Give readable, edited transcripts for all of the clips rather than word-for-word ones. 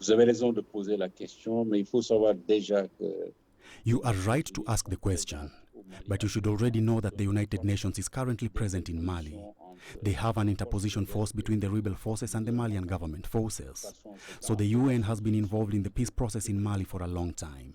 Vous avez raison de poser la question, mais il faut savoir déjà que You are right to ask the question, but you should already know that the United Nations is currently present in Mali. They have an interposition force between the rebel forces and the Malian government forces. So the UN has been involved in the peace process in Mali for a long time.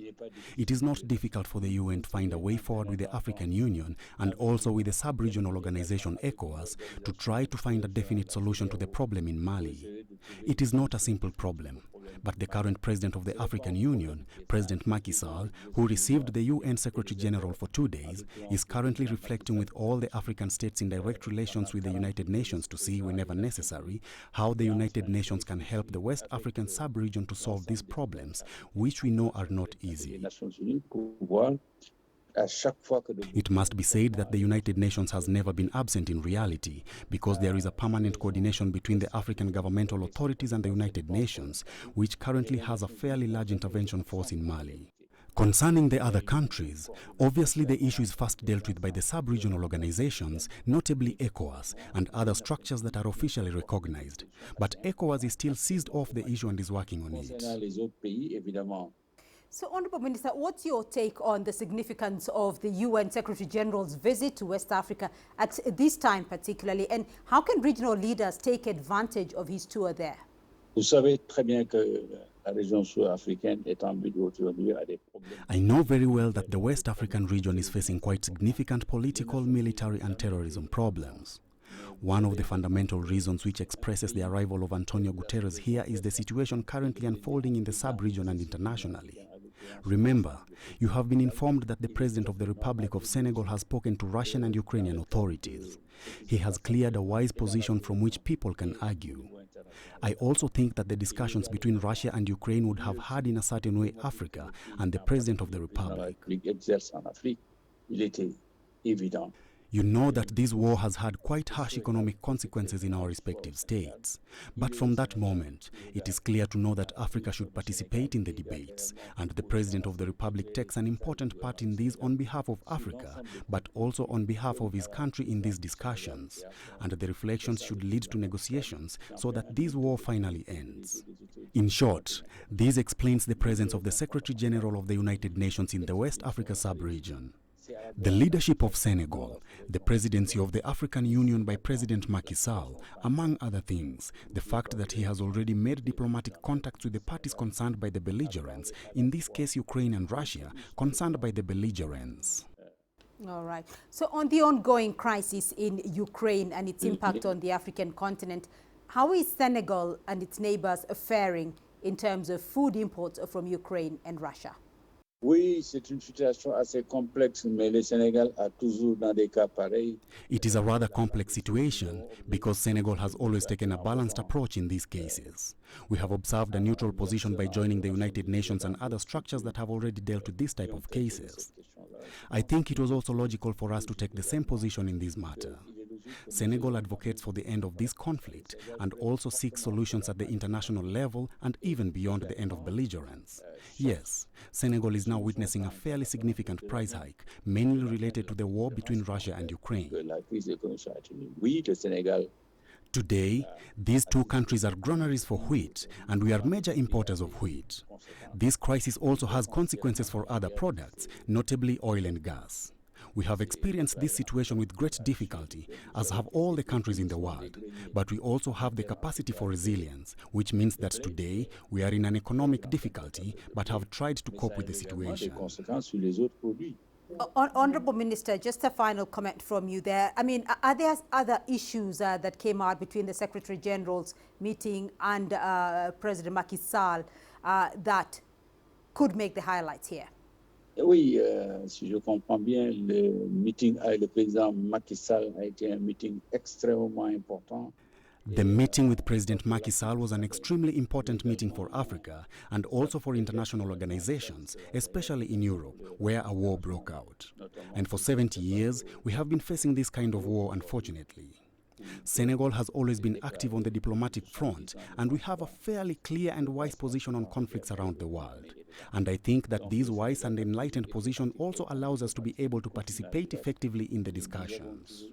It is not difficult for the UN to find a way forward with the African Union and also with the sub-regional organization ECOWAS to try to find a definite solution to the problem in Mali. It is not a simple problem, but the current president of the African Union, President Macky Sall, who received the UN Secretary General for 2 days, is currently reflecting with all the African states in direct relations with the United Nations to see, whenever necessary, how the United Nations can help the West African sub-region to solve these problems, which we know are not easy. It must be said that the United Nations has never been absent in reality, because there is a permanent coordination between the African governmental authorities and the United Nations, which currently has a fairly large intervention force in Mali. Concerning the other countries, obviously the issue is first dealt with by the sub-regional organizations, notably ECOWAS, and other structures that are officially recognized. But ECOWAS is still seized off the issue and is working on it. So, Honorable Minister, what's your take on the significance of the UN Secretary General's visit to West Africa at this time particularly, and how can regional leaders take advantage of his tour there? Vous savez très bien que la région sud-africaine est en but aujourd'hui à des problèmes. I know very well that the West African region is facing quite significant political, military and terrorism problems. One of the fundamental reasons which expresses the arrival of Antonio Guterres here is the situation currently unfolding in the sub-region and internationally. Remember, you have been informed that the President of the Republic of Senegal has spoken to Russian and Ukrainian authorities. He has cleared a wise position from which people can argue. I also think that the discussions between Russia and Ukraine would have had in a certain way Africa and the President of the Republic. You know that this war has had quite harsh economic consequences in our respective states. But from that moment, it is clear to know that Africa should participate in the debates, and the President of the Republic takes an important part in these on behalf of Africa, but also on behalf of his country in these discussions. And the reflections should lead to negotiations so that this war finally ends. In short, this explains the presence of the Secretary General of the United Nations in the West Africa sub-region. The leadership of Senegal, the presidency of the African Union by President Macky Sall, among other things, the fact that he has already made diplomatic contacts with the parties concerned by the belligerents, in this case Ukraine and Russia, concerned by the belligerents. All right. So on the ongoing crisis in Ukraine and its impact on the African continent, how is Senegal and its neighbors faring in terms of food imports from Ukraine and Russia? Oui, c'est une situation assez complexe, mais le Sénégal a toujours dans des cas pareils. It is a rather complex situation because Senegal has always taken a balanced approach in these cases. We have observed a neutral position by joining the United Nations and other structures that have already dealt with this type of cases. I think it was also logical for us to take the same position in this matter. Senegal advocates for the end of this conflict and also seeks solutions at the international level and even beyond the end of belligerence. Yes, Senegal is now witnessing a fairly significant price hike, mainly related to the war between Russia and Ukraine. Today, these two countries are granaries for wheat, and we are major importers of wheat. This crisis also has consequences for other products, notably oil and gas. We have experienced this situation with great difficulty, as have all the countries in the world. But we also have the capacity for resilience, which means that today we are in an economic difficulty, but have tried to cope with the situation. Honorable Minister, just a final comment from you there. I mean, are there other issues that came out between the Secretary General's meeting and President Macky Sall that could make the highlights here? Oui, si je comprends bien, le meeting avec le président Macky Sall a été un meeting extrêmement important. The meeting with President Macky Sall was an extremely important meeting for Africa and also for international organizations, especially in Europe, where a war broke out. And for 70 years, we have been facing this kind of war, unfortunately. Senegal has always been active on the diplomatic front, and we have a fairly clear and wise position on conflicts around the world. And I think that this wise and enlightened position also allows us to be able to participate effectively in the discussions.